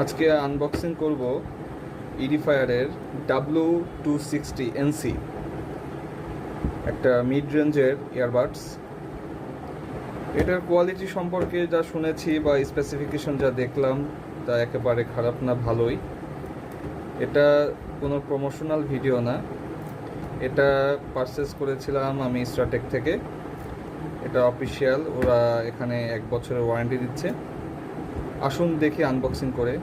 আজকে আনবক্সিং করব ইডিফায়ারের W260NC, একটা মিড রেঞ্জের ইয়ারবাডস। এটার কোয়ালিটি সম্পর্কে যা শুনেছি বা স্পেসিফিকেশন যা দেখলাম তা একেবারে খারাপ না, ভালোই। এটা কোনো প্রমোশনাল ভিডিও না, এটা পারচেস করেছিলাম আমি স্টারটেক থেকে। এটা অফিসিয়াল, ওরা এখানে 1 বছরের ওয়ারেন্টি দিচ্ছে। আসুন দেখি আনবক্সিং করে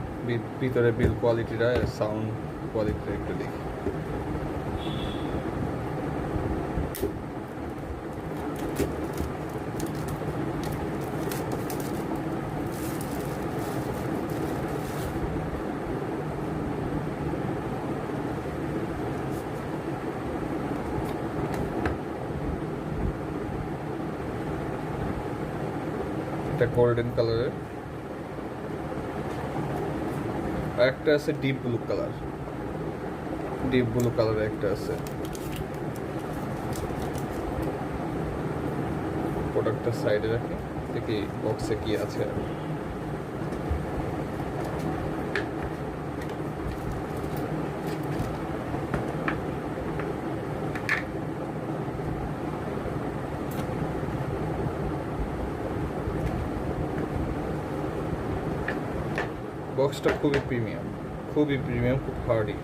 ভিতরে বিল কোয়ালিটিটা, সাউন্ড কোয়ালিটিটা একটু দেখি। এটা গোল্ডেন কালারের, একটা আছে ডিপ ব্লু কালারের একটা আছে। প্রোডাক্টটা সাইডে রাখি, দেখি বক্সে কি আছে। বক্সটা খুবই প্রিমিয়াম, খুব হার্ডি।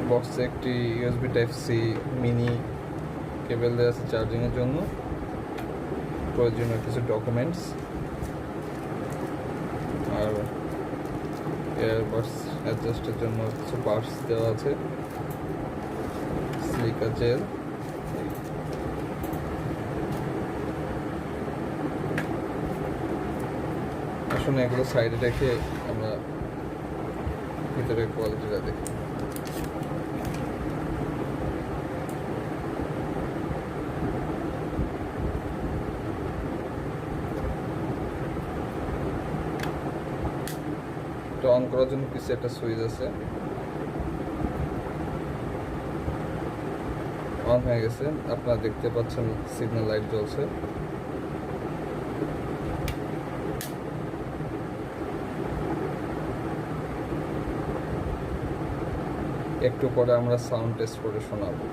বক্সে একটি ইউএসবি টাইপ সি মিনি কেবল দেওয়া আছে চার্জিংয়ের জন্য, প্রয়োজনীয় কিছু ডকুমেন্টস, আর এয়ারবাডস অ্যাডজাস্টের জন্য কিছু পার্টস দেওয়া আছে, সিলিকা জেল। আসলে এগুলো সাইডে রেখে আমরা ভিতরের কোয়ালিটিটা দেখি। তো অন করার জন্য পিছে একটা সুইচ আছে, অন হয়ে গেছে, আপনারা দেখতে পাচ্ছেন সিগন্যাল লাইট জ্বলছে। একটু পরে আমরা সাউন্ড টেস্ট করে শোনাবো।